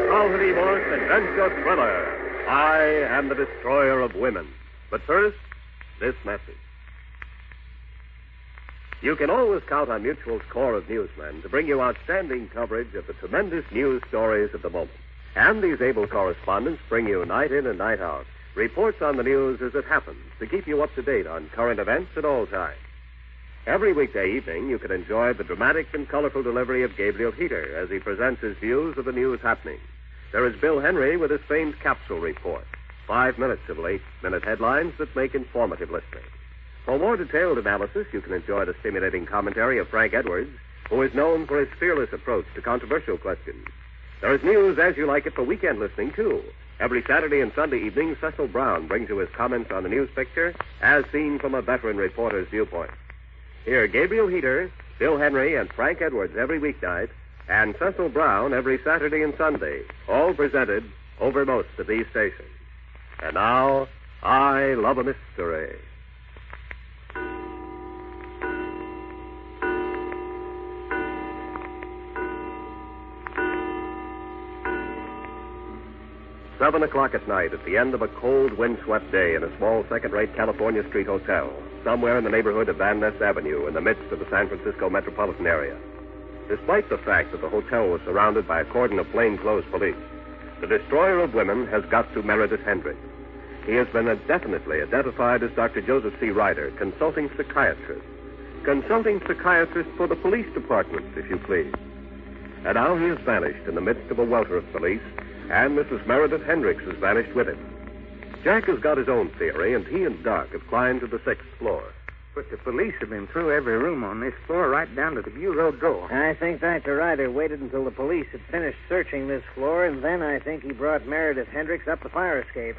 Carlton E. Morse adventure thriller. I am the destroyer of women. But first, this message. You can always count on Mutual's corps of newsmen to bring you outstanding coverage of the tremendous news stories of the moment. And these able correspondents bring you night in and night out reports on the news as it happens to keep you up to date on current events at all times. Every weekday evening, you can enjoy the dramatic and colorful delivery of Gabriel Heater as he presents his views of the news happening. There is Bill Henry with his famed capsule report. 5 minutes of late-minute headlines that make informative listening. For more detailed analysis, you can enjoy the stimulating commentary of Frank Edwards, who is known for his fearless approach to controversial questions. There is news as you like it for weekend listening, too. Every Saturday and Sunday evening, Cecil Brown brings you his comments on the news picture as seen from a veteran reporter's viewpoint. Hear Gabriel Heater, Bill Henry, and Frank Edwards every weeknight, and Cecil Brown every Saturday and Sunday, all presented over most of these stations. And now, I Love a Mystery. Seven o'clock at night at the end of a cold, windswept day in a small second-rate California street hotel, somewhere in the neighborhood of Van Ness Avenue in the midst of the San Francisco metropolitan area. Despite the fact that the hotel was surrounded by a cordon of plainclothes police, the destroyer of women has got to Meredith Hendricks. He has been definitely identified as Dr. Joseph C. Ryder, consulting psychiatrist. Consulting psychiatrist for the police department, if you please. And now he has vanished in the midst of a welter of police, and Mrs. Meredith Hendricks has vanished with him. Jack has got his own theory, and he and Doc have climbed to the 6th floor. But the police have been through every room on this floor, right down to the bureau door. I think Dr. Ryder waited until the police had finished searching this floor, and then I think he brought Meredith Hendricks up the fire escape.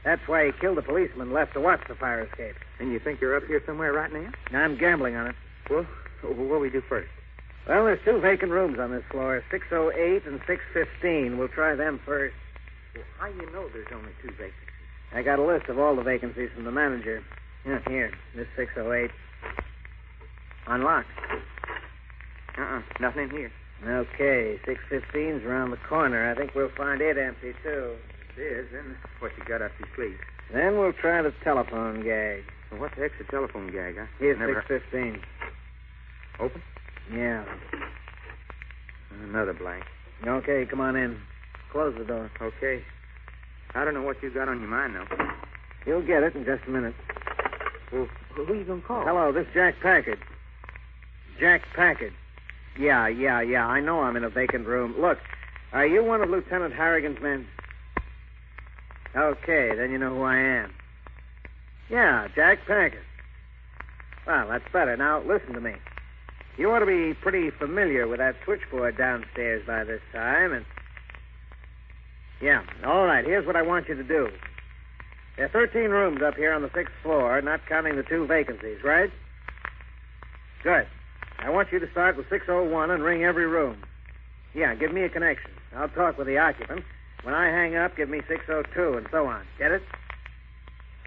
That's why he killed the policeman and left to watch the fire escape. And you think you're up here somewhere right now? I'm gambling on it. Well, what do we do first? Well, there's 2 vacant rooms on this floor, 608 and 615. We'll try them first. Well, how do you know there's only 2 vacancies? I got a list of all the vacancies from the manager. Yeah, here, this 608. Unlocked. Nothing in here. Okay, 615's around the corner. I think we'll find it empty, too. It is, and what you got up your sleeve? Then we'll try the telephone gag. Well, what's the extra telephone gag, huh? Here's 615. Open? Yeah. Another blank. Okay, come on in. Close the door. Okay. I don't know what you got on your mind, though. You'll get it in just a minute. Well, who are you going to call? Hello, this is Jack Packard. Jack Packard. Yeah. I know I'm in a vacant room. Look, are you one of Lieutenant Harrigan's men? Okay, then you know who I am. Yeah, Jack Packard. Well, that's better. Now, listen to me. You ought to be pretty familiar with that switchboard downstairs by this time, and... Yeah, all right, here's what I want you to do. There are 13 rooms up here on the 6th floor, not counting the 2 vacancies, right? Good. I want you to start with 601 and ring every room. Yeah, give me a connection. I'll talk with the occupant. When I hang up, give me 602 and so on. Get it?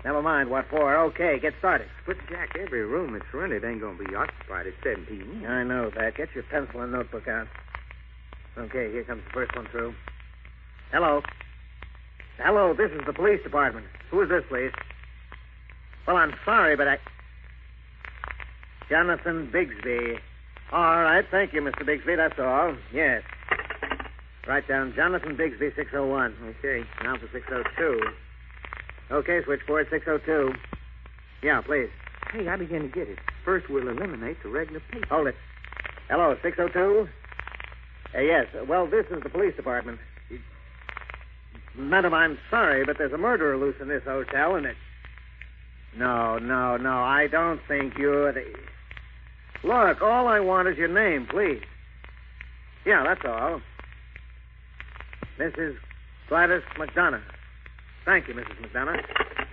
Never mind what for. Okay, get started. But, Jack, every room that's rented ain't going to be occupied at 7 p.m. I know that. Get your pencil and notebook out. Okay, here comes the first one through. Hello. Hello, this is the police department. Who is this, please? Well, I'm sorry, but Jonathan Bigsby. All right, thank you, Mr. Bigsby, that's all. Yes. Write down Jonathan Bigsby, 601. Okay, now for 602. Okay, switchboard 602. Yeah, please. Hey, I begin to get it. First, we'll eliminate the regular people. Hold it. Hello, 602? Yes, well, this is the police department. Madam, I'm sorry, but there's a murderer loose in this hotel, and it... No, I don't think you're the... Look, all I want is your name, please. Yeah, that's all. Mrs. Gladys McDonough. Thank you, Mrs. McDonough.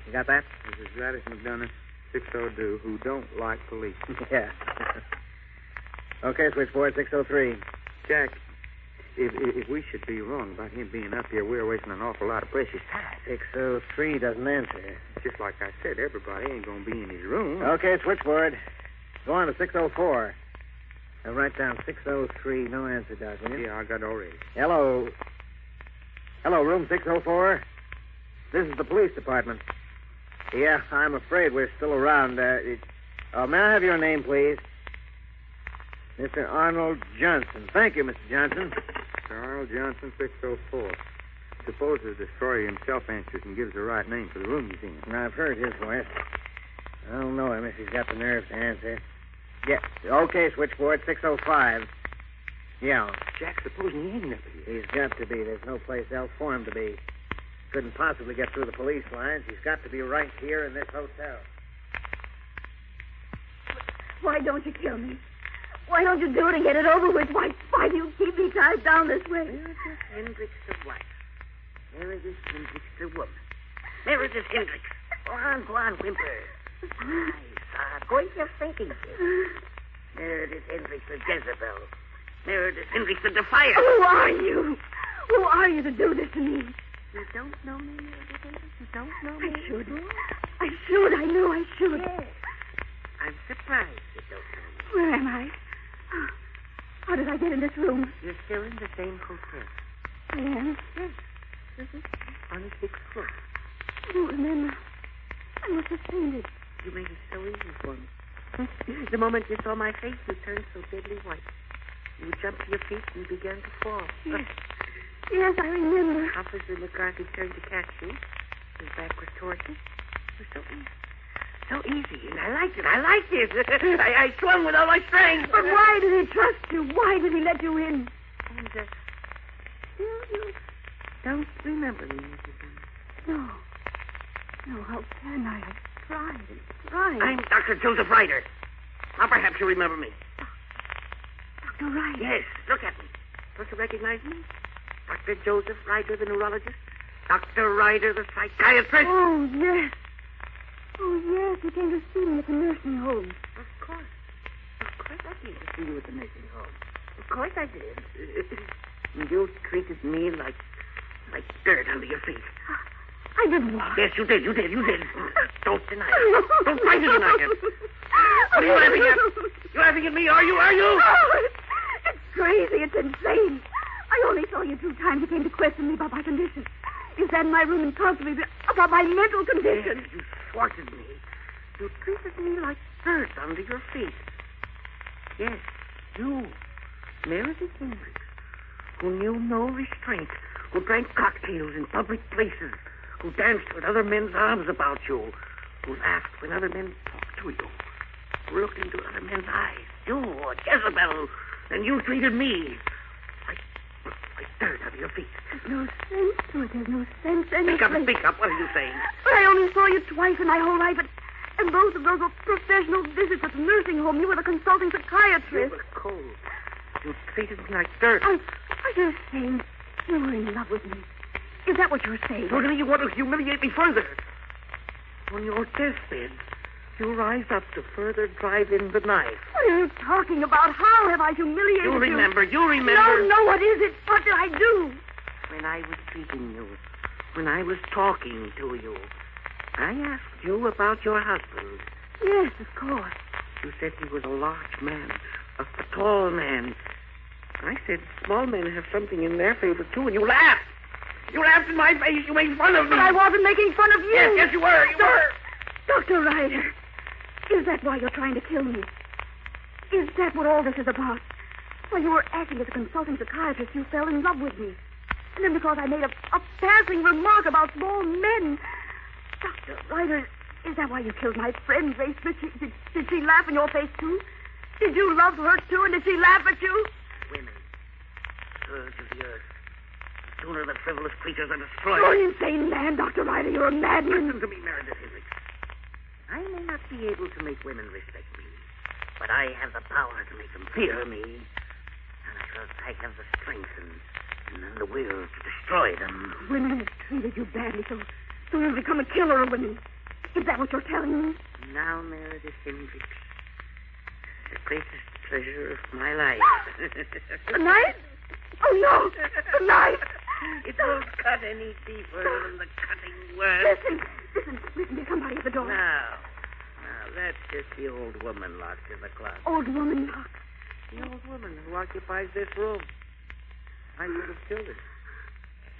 You got that? Mrs. Gladys McDonough, 602, who don't like police. Yeah. Okay, switchboard 603. Jack, if we should be wrong about him being up here, we're wasting an awful lot of precious time. 603 doesn't answer. Just like I said, everybody ain't going to be in his room. Okay, switchboard. Go on to 604. Now write down 603. No answer, Doc, will you? Yeah, I got it already. Hello. Hello, room 604. This is the police department. Yeah, I'm afraid we're still around. May I have your name, please? Mr. Arnold Johnson. Thank you, Mr. Johnson. Mr. Arnold Johnson, 604. Suppose the destroyer himself answers and gives the right name for the room he's in. I've heard his voice. I don't know him if he's got the nerve to answer. Yeah. Okay, switchboard 605. Yeah. Jack, supposing he ain't up here. He's got to be. There's no place else for him to be. Couldn't possibly get through the police lines. He's got to be right here in this hotel. Why don't you kill me? Why don't you do it and get it over with? Why do you keep me tied down this way? Meredith Hendricks, the wife. Meredith Hendricks, the woman. Meredith Hendricks. Go on, whimper. Go in your fainting fit. Meredith Hendricks, the Jezebel. Meredith Hendricks, the defier. Who are you? Who are you to do this to me? You don't know me, Meredith Hendricks? You don't know me? I should. I knew I should. Yes. I'm surprised you don't know me. Where am I? How did I get in this room? You're still in the same hotel. I am? Yes. On the 6th floor. I don't remember. I must have fainted. You made it so easy for me. The moment you saw my face, you turned so deadly white. You jumped to your feet and began to fall. Yes. Yes, I remember. Officer McCarthy turned to catch you. His back was towards you. It was so easy. So easy, and I liked it. I swung with all my strength. But why did he trust you? Why did he let you in? And, you don't remember me, Mrs. No. No, how can I? I tried and tried. I'm Dr. Joseph Ryder. Now perhaps you remember me. Dr. Ryder? Yes, look at me. Don't you recognize me? Dr. Joseph Ryder, the neurologist. Dr. Ryder, the psychiatrist. Oh, yes. Oh, yes, you came to see me at the nursing home. Of course. Of course I came to see you at the nursing home. Of course I did. You treated me like dirt under your feet. I didn't want. Yes, you did. Don't deny it. Don't try to deny it. What are you laughing at? You laughing at me, are you? Oh, it's crazy. It's insane. I only saw you 2 times. You came to question me about my condition. You sat in my room and talked to me about my mental condition. Yes, you thwarted me. You treated me like dirt under your feet. Yes, you, Meredith Hendricks, who knew no restraint, who drank cocktails in public places, who danced with other men's arms about you, who laughed when other men talked to you, who looked into other men's eyes. You, a Jezebel, and you treated me like dirt under your feet. There's no sense to it. There's no sense anyway. Speak up. What are you saying? But I only saw you twice in my whole life, and both of those were professional visits at the nursing home. You were the consulting psychiatrist. You were cold. You treated me like dirt. Are you saying you were in love with me? Is that what you're saying? Totally, you want to humiliate me further. On your deathbed, you rise up to further drive in the knife. What are you talking about? How have I humiliated you? You remember. No, what is it? What did I do? When I was treating you, when I was talking to you, I asked you about your husband. Yes, of course. You said he was a large man, a tall man. I said small men have something in their favor, too, and you laughed. You laughed in my face. You made fun of me. But I wasn't making fun of you. Yes, you were. You were. Dr. Ryder, is that why you're trying to kill me? Is that what all this is about? While you were acting as a consulting psychiatrist, you fell in love with me. And then because I made a passing remark about small men. Dr. Ryder, is that why you killed my friend, Grace? Did she laugh in your face, too? Did you love her, too, and did she laugh at you? Women, scourge of the earth. The sooner the frivolous creatures are destroyed. You're an insane man, Dr. Ryder. You're a madman. Listen to me, Meredith Hendricks. I may not be able to make women respect me, but I have the power to make them fear me. And I have the strength and the will to destroy them. Women have treated you badly, so you'll become a killer of women. Is that what you're telling me? Now, Meredith Hendricks, the greatest pleasure of my life. The knife? Oh, no, the knife. It won't cut any deeper than the cutting word. Listen, there's somebody at the door. Now, that's just the old woman locked in the closet. Old woman locked? The old woman who occupies this room. I would have killed her.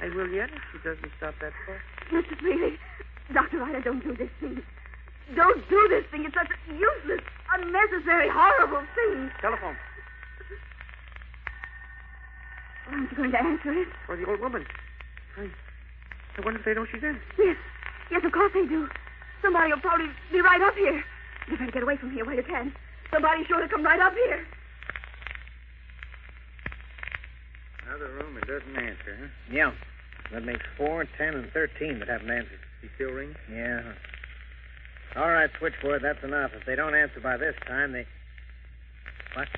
I will yet if she doesn't stop that far. Mr. Freely, Dr. Ryder, don't do this thing. Don't do this thing. It's such a useless, unnecessary, horrible thing. Telephone. Aren't you going to answer it? Or the old woman. I wonder if they know she's in. Yes. Yes, of course they do. Somebody will probably be right up here. You better get away from here while you can. Somebody's sure to come right up here. Another room and doesn't answer, huh? Yeah. That makes 4, 10, and 13 that haven't answered. She still ringing? Yeah. All right, switchboard, that's enough. If they don't answer by this time, they... What?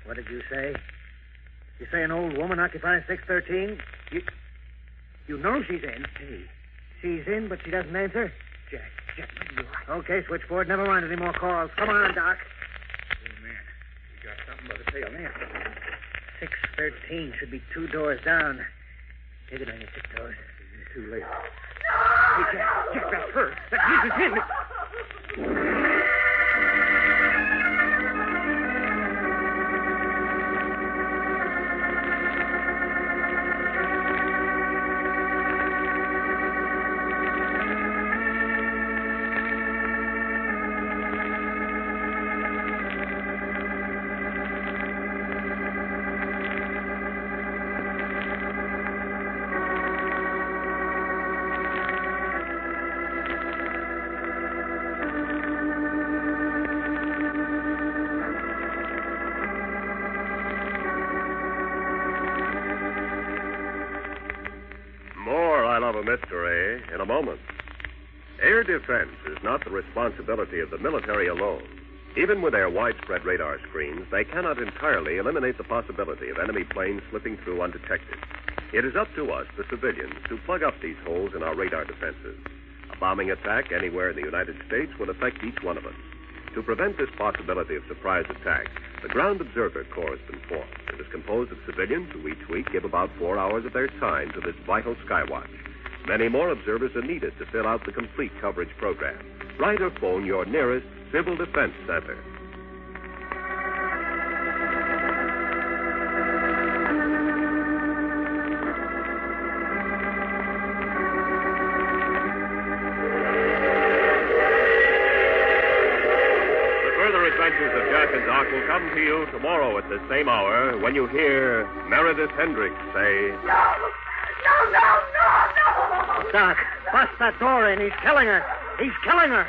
What did you say? You say an old woman occupies 613? You know she's in. Hey. She's in, but she doesn't answer? Jack, maybe you're right. Okay, switchboard, never mind any more calls. Come on, Doc. Oh, man. You got something by the tail now. 613 should be 2 doors down. Take it on your tiptoes. It's too late. Hey, Jack, that's her. That is him. Mystery in a moment. Air defense is not the responsibility of the military alone. Even with their widespread radar screens, they cannot entirely eliminate the possibility of enemy planes slipping through undetected. It is up to us, the civilians, to plug up these holes in our radar defenses. A bombing attack anywhere in the United States would affect each one of us. To prevent this possibility of surprise attack, the Ground Observer Corps has been formed. It is composed of civilians who each week give about 4 hours of their time to this vital skywatch. Many more observers are needed to fill out the complete coverage program. Write or phone your nearest Civil Defense Center. The further adventures of Jack and Doc will come to you tomorrow at the same hour when you hear Meredith Hendricks say... No! Doc, bust that door in. He's killing her. He's killing her.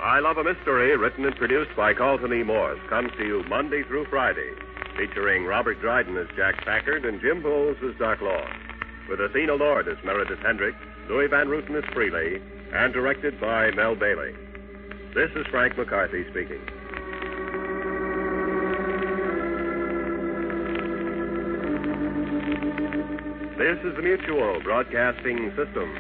I Love a Mystery, written and produced by Carlton E. Morse, comes to you Monday through Friday, featuring Robert Dryden as Jack Packard and Jim Boles as Doc Law, with Athena Lord as Meredith Hendricks, Louis Van Ruten as Freely, and directed by Mel Bailey. This is Frank McCarthy speaking. This is the Mutual Broadcasting System.